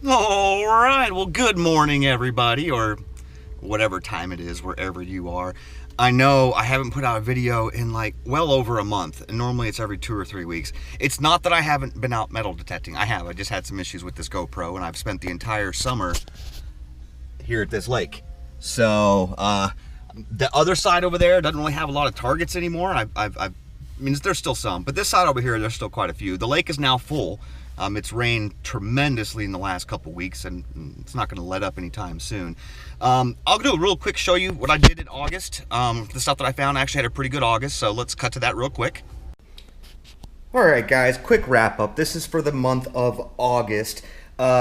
All right, well, good morning, everybody, or whatever time it is, wherever you are. I know I haven't put out a video in like well over a month, and normally it's every 2 or 3 weeks. It's not that I haven't been out metal detecting. I have. I just had some issues with this GoPro, and I've spent the entire summer here at this lake. So, the other side over there doesn't really have a lot of targets anymore. I mean, there's still some, but this side over here, there's still quite a few. The lake is now full. It's rained tremendously in the last couple weeks, and it's not going to let up anytime soon. I'll do a real quick show you what I did in August. The stuff that I found. I actually had a pretty good August, so let's cut to that real quick. All right, guys, quick wrap up. This is for the month of August.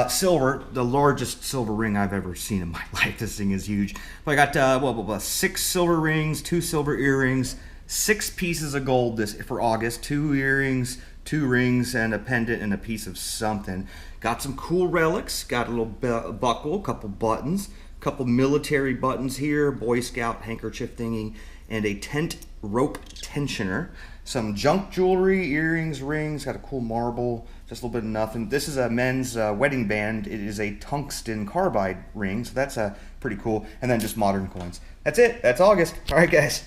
Silver, the largest silver ring I've ever seen in my life. This thing is huge. But I got 6 silver rings, 2 silver earrings, 6 pieces of gold this for August, 2 earrings, 2 rings, and a pendant and a piece of something. Got some cool relics. Got a little buckle, a couple buttons, a couple military buttons here, Boy Scout handkerchief thingy, and a tent rope tensioner. Some junk jewelry, earrings, rings. Got a cool marble, just a little bit of nothing. This is a men's wedding band. It is a tungsten carbide ring, so that's pretty cool. And then just modern coins. That's it. That's August. All right, guys.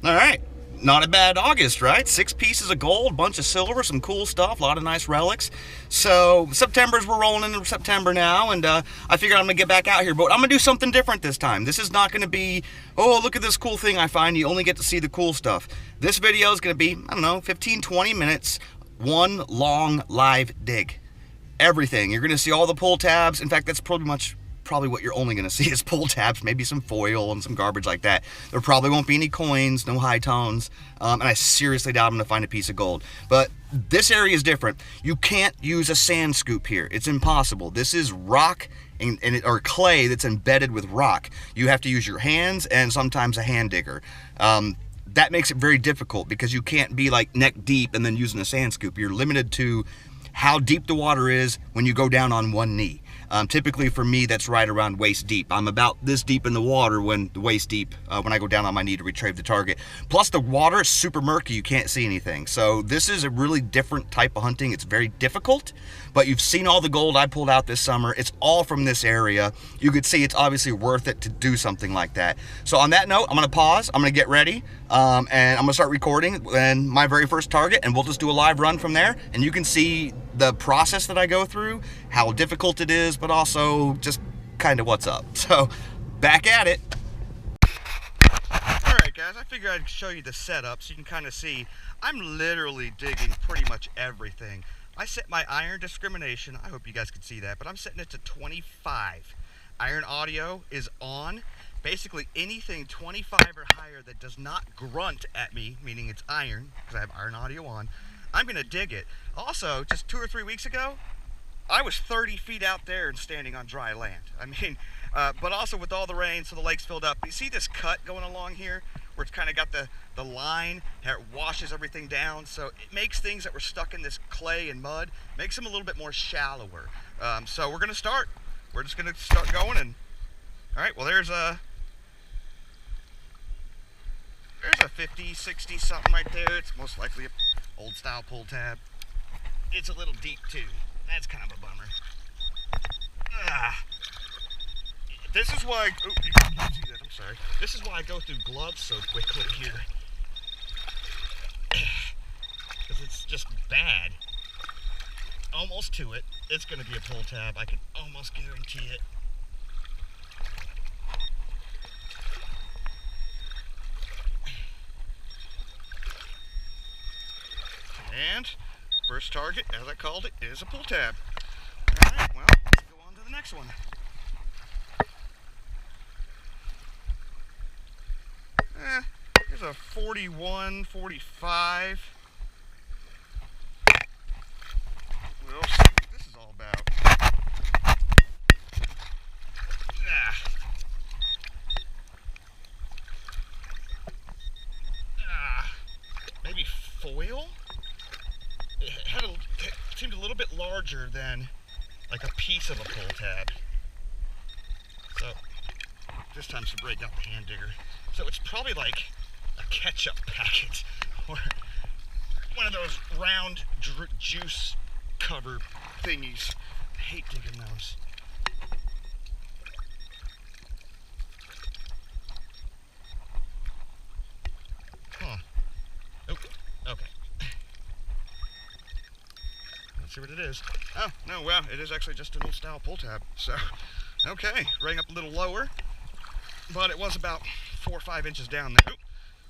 All right. Not a bad August, right? 6 pieces of gold, bunch of silver, some cool stuff, a lot of nice relics. So we're rolling into September now, and I figured I'm gonna get back out here, but I'm gonna do something different this time. This is not gonna be, oh, look at this cool thing I find. You only get to see the cool stuff. This video is gonna be, I don't know, 15, 20 minutes, one long live dig. Everything. You're gonna see all the pull tabs. In fact, that's probably what you're only going to see is pull tabs, maybe some foil and some garbage like that. There probably won't be any coins, no high tones, and I seriously doubt I'm going to find a piece of gold. But this area is different. You can't use a sand scoop here. It's impossible. This is rock or clay that's embedded with rock. You have to use your hands and sometimes a hand digger. That makes it very difficult because you can't be like neck deep and then using a sand scoop. You're limited to how deep the water is when you go down on one knee. Typically for me, that's right around waist deep. I'm about this deep in the water when I go down on my knee to retrieve the target. Plus the water is super murky, you can't see anything. So this is a really different type of hunting. It's very difficult, but you've seen all the gold I pulled out this summer. It's all from this area. You could see it's obviously worth it to do something like that. So on that note, I'm gonna pause, I'm gonna get ready, and I'm gonna start recording and my very first target, and we'll just do a live run from there, and you can see the process that I go through, how difficult it is, but also just kind of what's up. So back at it. All right, guys, I figured I'd show you the setup so you can kind of see I'm literally digging pretty much everything. I set my iron discrimination, I hope you guys can see that, but I'm setting it to 25. Iron audio is on. Basically anything 25 or higher that does not grunt at me, meaning it's iron, because I have iron audio on, I'm gonna dig it. Also, just 2 or 3 weeks ago, I was 30 feet out there and standing on dry land. I mean, but also with all the rain, so the lake's filled up. You see this cut going along here, where it's kind of got the line, how it washes everything down, so it makes things that were stuck in this clay and mud, makes them a little bit more shallower. So we're gonna start. We're just gonna start going, and all right, well there's a 50, 60 something right there. It's most likely an old style pull tab. It's a little deep too. That's kind of a bummer. This is why, oh, you can't see that, I'm sorry. This is why I go through gloves so quickly here. Because it's just bad. Almost to it. It's going to be a pull tab. I can almost guarantee it. And first target, as I called it, is a pull tab. Alright, well, let's go on to the next one. Here's a 41, 45. We'll see what this is all about. Maybe foil? It seemed a little bit larger than like a piece of a pull tab. So this time's to break out the hand digger. So it's probably like a ketchup packet or one of those round juice cover thingies. I hate digging those. Huh. Oh, okay. Let's see what it is. Oh, no, well, it is actually just an old style pull tab. So, okay, rang up a little lower, but it was about 4 or 5 inches down there. Oop,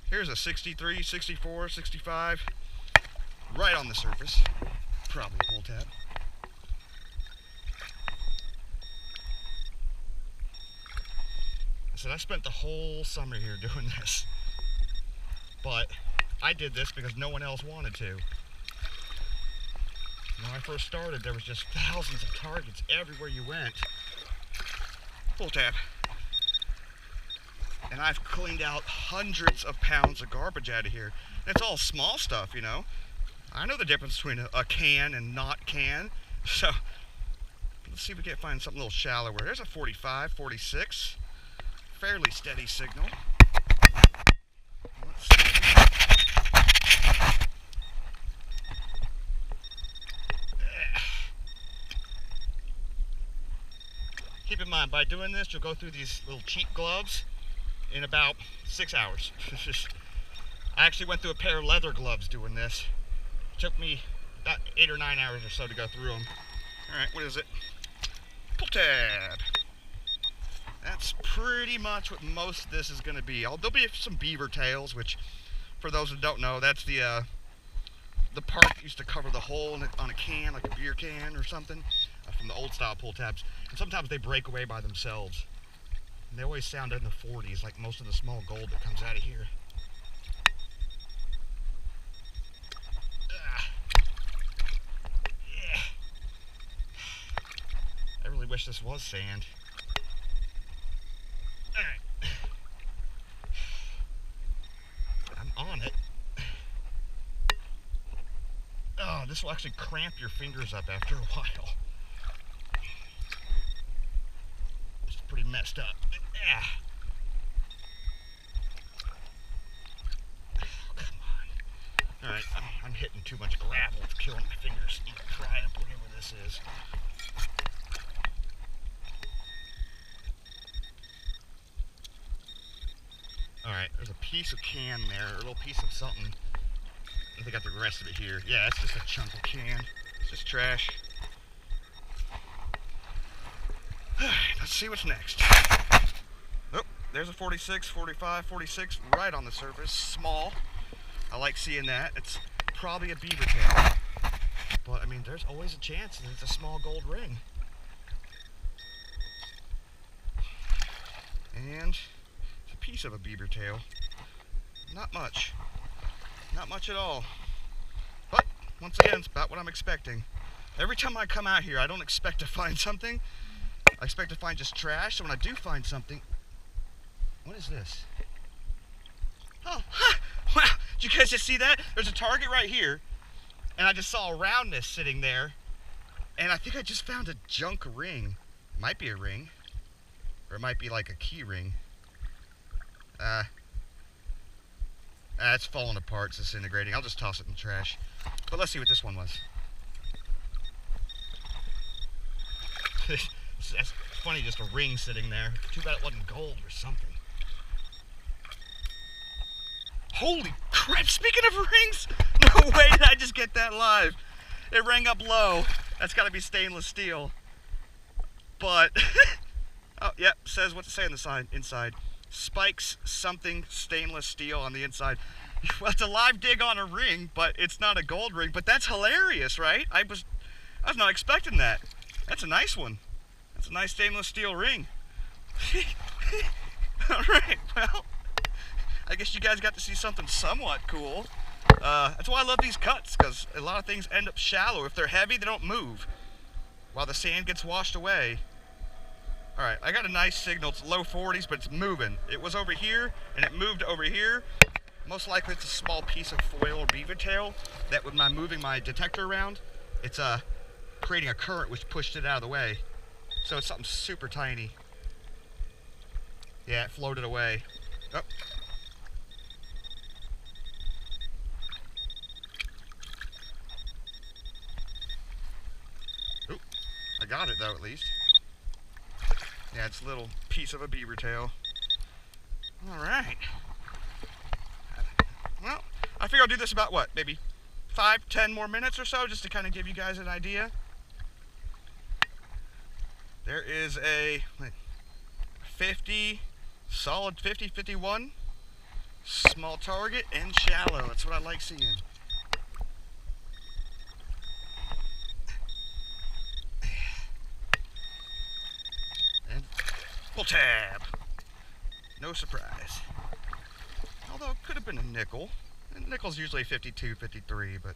here's a 63, 64, 65, right on the surface. Probably a pull tab. I said I spent the whole summer here doing this, but I did this because no one else wanted to. When I first started, there was just thousands of targets everywhere you went. Pull tab. And I've cleaned out hundreds of pounds of garbage out of here. And it's all small stuff, you know. I know the difference between a can and not can. So, let's see if we can't find something a little shallower. There's a 45, 46. Fairly steady signal. Let's see. Keep in mind, by doing this, you'll go through these little cheap gloves in about 6 hours. I actually went through a pair of leather gloves doing this. It took me about 8 or 9 hours or so to go through them. Alright, what is it? Pull tab. That's pretty much what most of this is going to be. There'll be some beaver tails, which, for those who don't know, that's the part that used to cover the hole on a can, like a beer can or something, from the old style pull tabs. And sometimes they break away by themselves. And they always sound in the 40s, like most of the small gold that comes out of here. Yeah. I really wish this was sand. Alright. I'm on it. Oh, this will actually cramp your fingers up after a while. It's pretty messed up. Yeah. Oh, come on. Alright, I'm hitting too much gravel. It's killing my fingers. I'm gonna pry up whatever this is. Alright, there's a piece of can there, a little piece of something. I think I got the rest of it here. Yeah, it's just a chunk of can. It's just trash. Let's see what's next. Oh, there's a 46, 45, 46 right on the surface. Small. I like seeing that. It's probably a beaver tail. But, I mean, there's always a chance that it's a small gold ring. And it's a piece of a beaver tail. Not much. Not much at all. But, once again, it's about what I'm expecting. Every time I come out here, I don't expect to find something. I expect to find just trash. So when I do find something... What is this? Oh, wow. Did you guys just see that? There's a target right here. And I just saw a roundness sitting there. And I think I just found a junk ring. It might be a ring. Or it might be like a key ring. It's falling apart, it's disintegrating. I'll just toss it in the trash. But let's see what this one was. That's funny, just a ring sitting there. Too bad it wasn't gold or something. Holy crap, speaking of rings, no way did I just get that live. It rang up low. That's gotta be stainless steel. But, oh, yep, says what to say on the side, inside. Spikes something stainless steel on the inside. Well, it's a live dig on a ring, but it's not a gold ring. But that's hilarious, right? I was not expecting that. That's a nice one. That's a nice stainless steel ring. All right, well, I guess you guys got to see something somewhat cool. That's why I love these cuts, because a lot of things end up shallow. If they're heavy, they don't move, while the sand gets washed away. Alright, I got a nice signal. It's low 40s, but it's moving. It was over here, and it moved over here. Most likely it's a small piece of foil or beaver tail that, with my moving my detector around, it's creating a current which pushed it out of the way. So it's something super tiny. Yeah, it floated away. Oh. Ooh. got it though, at least. Yeah, it's a little piece of a beaver tail. All right. Well, I figure I'll do this about what, maybe 5-10 more minutes or so, just to kind of give you guys an idea. There is a 50, solid 50, 51, small target and shallow. That's what I like seeing. And pull tab. No surprise. Although it could have been a nickel. And nickel's usually 52, 53, but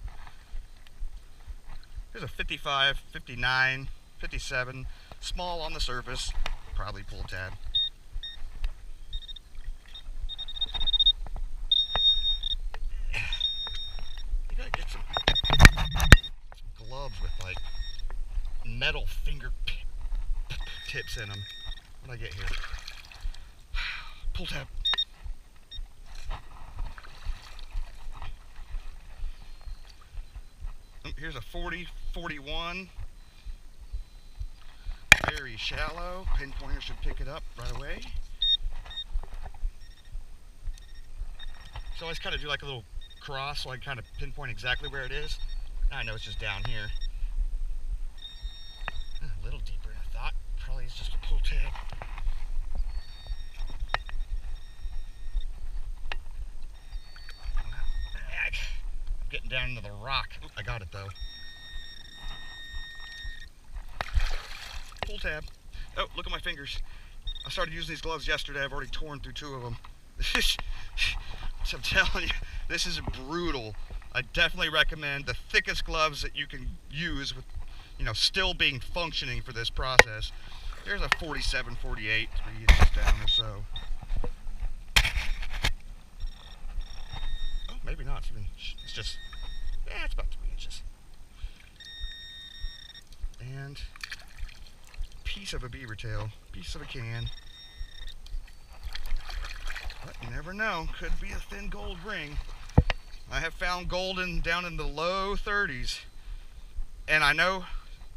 here's a 55, 59, 57, small on the surface, probably pull tab. You gotta get some gloves with like metal finger tips in them. What did I get here? Pull tab. Here's a 40, 41. Very shallow. Pinpointer should pick it up right away. So I always kind of do like a little cross so I can kind of pinpoint exactly where it is. I know it's just down here. A little deeper than I thought. Probably is just a pull tab. I'm getting down into the rock. I got it though. Pull tab. Oh, look at my fingers. I started using these gloves yesterday. I've already torn through 2 of them. So I'm telling you, this is brutal. I definitely recommend the thickest gloves that you can use with, you know, still being functioning for this process. There's a 47, 48, 3 inches down or so. Oh, maybe not. It's just, yeah, it's about 3 inches. And piece of a beaver tail, piece of a can. But you never know, could be a thin gold ring. I have found gold down in the low 30s. And I know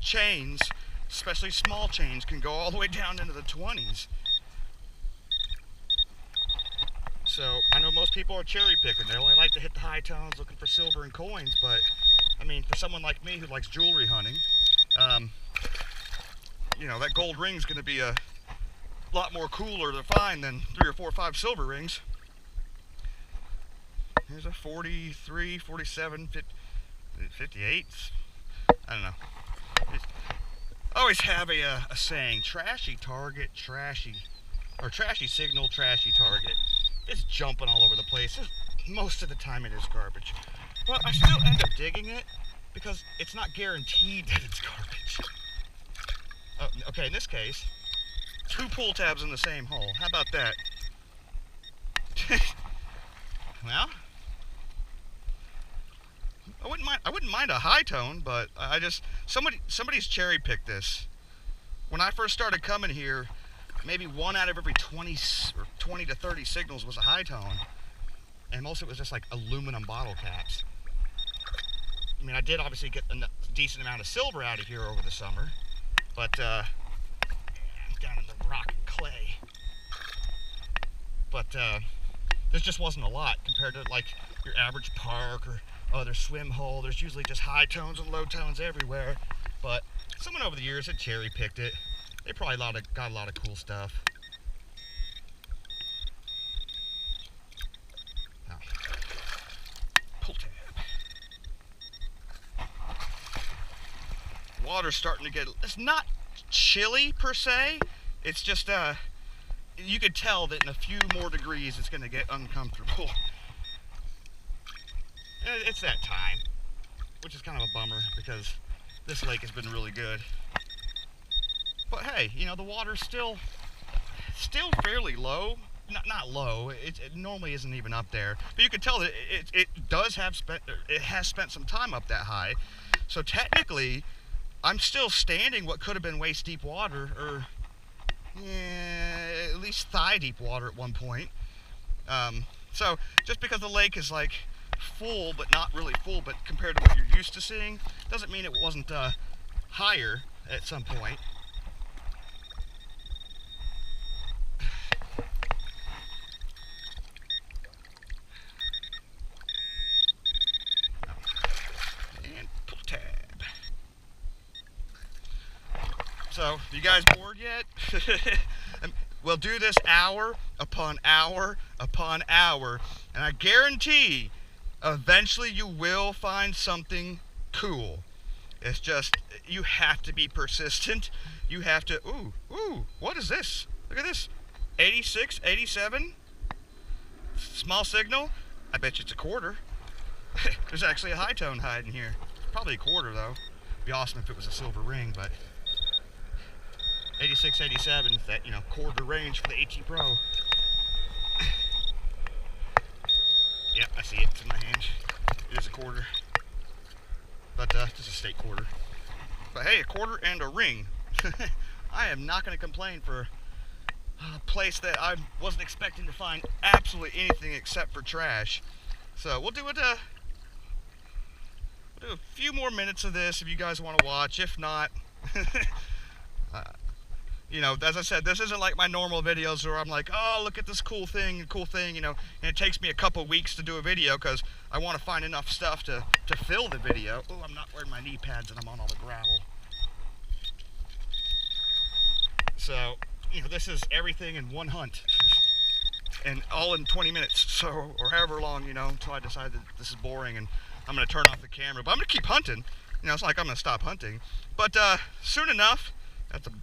chains, especially small chains, can go all the way down into the 20s. So I know most people are cherry picking. They only like to hit the high tones looking for silver and coins, but I mean, for someone like me who likes jewelry hunting, you know, that gold ring's going to be a lot more cooler to find than 3 or 4 or 5 silver rings. Here's a 43, 47, 58. I don't know. I always have a saying, trashy target, trashy signal, trashy target. It's jumping all over the place. Most of the time it is garbage. But I still end up digging it because it's not guaranteed that it's garbage. Okay, in this case, 2 pull tabs in the same hole. How about that? Well, I wouldn't mind a high tone, but I just somebody's cherry picked this. When I first started coming here, maybe 1 out of every 20 to 30 signals was a high tone, and most of it was just like aluminum bottle caps. I mean, I did obviously get a decent amount of silver out of here over the summer, but down in the rock and clay. But there just wasn't a lot compared to like your average park or other swim hole. There's usually just high tones and low tones everywhere. But someone over the years had cherry picked it. They probably got a lot of cool stuff. Now, pull tab. Water's starting to get, it's not chilly per se. It's just, you could tell that in a few more degrees it's going to get uncomfortable. It's that time, which is kind of a bummer because this lake has been really good. But hey, you know, the water's still fairly low. Not low. It normally isn't even up there. But you can tell that it has spent some time up that high. So technically, I'm still standing what could have been waist deep water, or at least thigh deep water at one point. So just because the lake is like full, but not really full, but compared to what you're used to seeing, doesn't mean it wasn't higher. at some point. And pull tab. So, you guys bored yet? We'll do this hour upon hour upon hour, and I guarantee eventually you will find something cool. It's just, you have to be persistent. You have to, ooh, what is this? Look at this, 86, 87, small signal. I bet you it's a quarter. There's actually a high tone hiding here. Probably a quarter though. Be awesome if it was a silver ring, but 86, 87, that, quarter range for the AT Pro. Yep, I see it. It's in my hand. It is a quarter. But, just a state quarter. But hey, a quarter and a ring. I am not going to complain for a place that I wasn't expecting to find absolutely anything except for trash. So, we'll do a few more minutes of this if you guys want to watch. If not, as I said, this isn't like my normal videos where I'm like, oh, look at this cool thing, and it takes me a couple weeks to do a video because I want to find enough stuff to fill the video. Oh, I'm not wearing my knee pads and I'm on all the gravel. So, this is everything in one hunt, and all in 20 minutes, so, or however long, until I decide that this is boring and I'm going to turn off the camera. But I'm going to keep hunting. It's not like I'm going to stop hunting. But soon enough,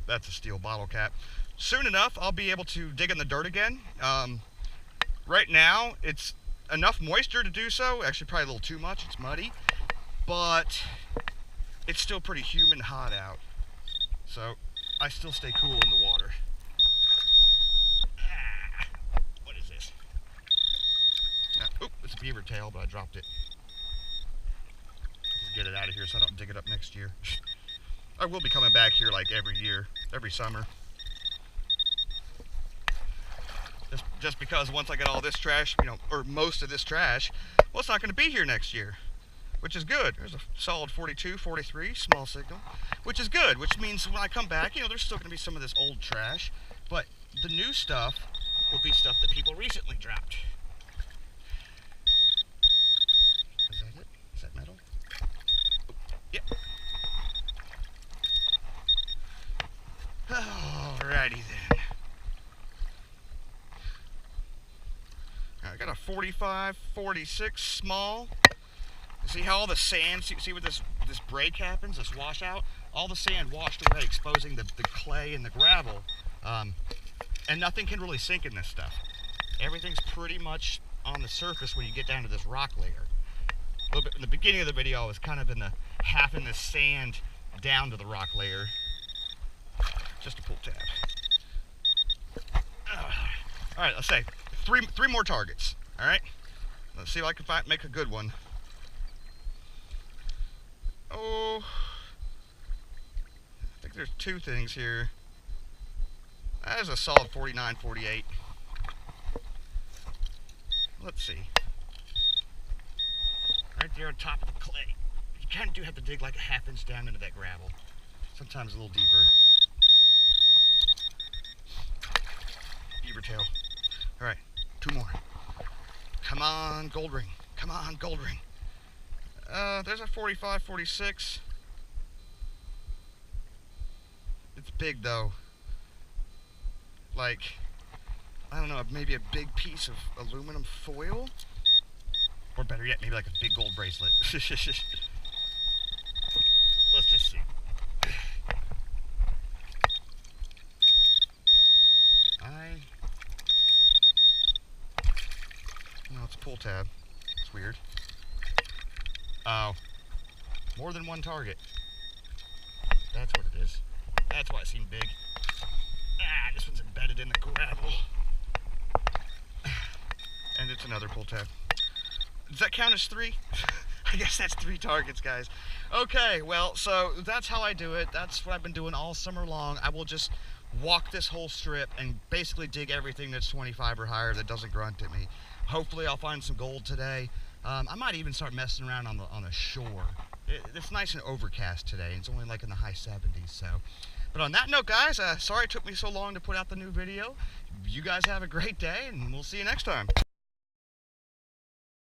that's a steel bottle cap. Soon enough, I'll be able to dig in the dirt again. Right now, it's enough moisture to do so. Actually, probably a little too much. It's muddy. But it's still pretty humid hot out. So I still stay cool in the water. What is this? It's a beaver tail, but I dropped it. Just get it out of here so I don't dig it up next year. I will be coming back here like every year, every summer. Just because once I get all this trash, or most of this trash, well, it's not going to be here next year, which is good. There's a solid 42, 43, small signal, which is good, which means when I come back, there's still going to be some of this old trash, but the new stuff will be stuff that people recently dropped. Is that it? Is that metal? Oh, yep. Alrighty then. I got a 45, 46 small. See how all the sand, see what this break happens, this washout? All the sand washed away, exposing the clay and the gravel. And nothing can really sink in this stuff. Everything's pretty much on the surface when you get down to this rock layer. A little bit in the beginning of the video, I was kind of in the half in the sand down to the rock layer. Just a pull tab. All right, let's say three more targets. All right, let's see if I can make a good one. Oh, I think there's two things here. That is a solid 49, 48. Let's see. Right there on top of the clay. You kind of do have to dig like a ½ inch down into that gravel. Sometimes a little deeper. Beaver tail. All right, two more. Come on, gold ring. Come on, gold ring. There's a 45, 46. It's big though. Like, I don't know, maybe a big piece of aluminum foil? Or better yet, maybe like a big gold bracelet. Let's just see. No, it's a pull tab. It's weird. Oh. More than one target. That's what it is. That's why it seemed big. This one's embedded in the gravel. And it's another pull tab. Does that count as 3? I guess that's 3 targets, guys. Okay, well, so that's how I do it. That's what I've been doing all summer long. I will just walk this whole strip and basically dig everything that's 25 or higher that doesn't grunt at me. Hopefully I'll find some gold today. I might even start messing around on the shore. It's nice and overcast today. It's only like in the high 70s. So, but on that note, guys, sorry it took me so long to put out the new video. You guys have a great day, and we'll see you next time.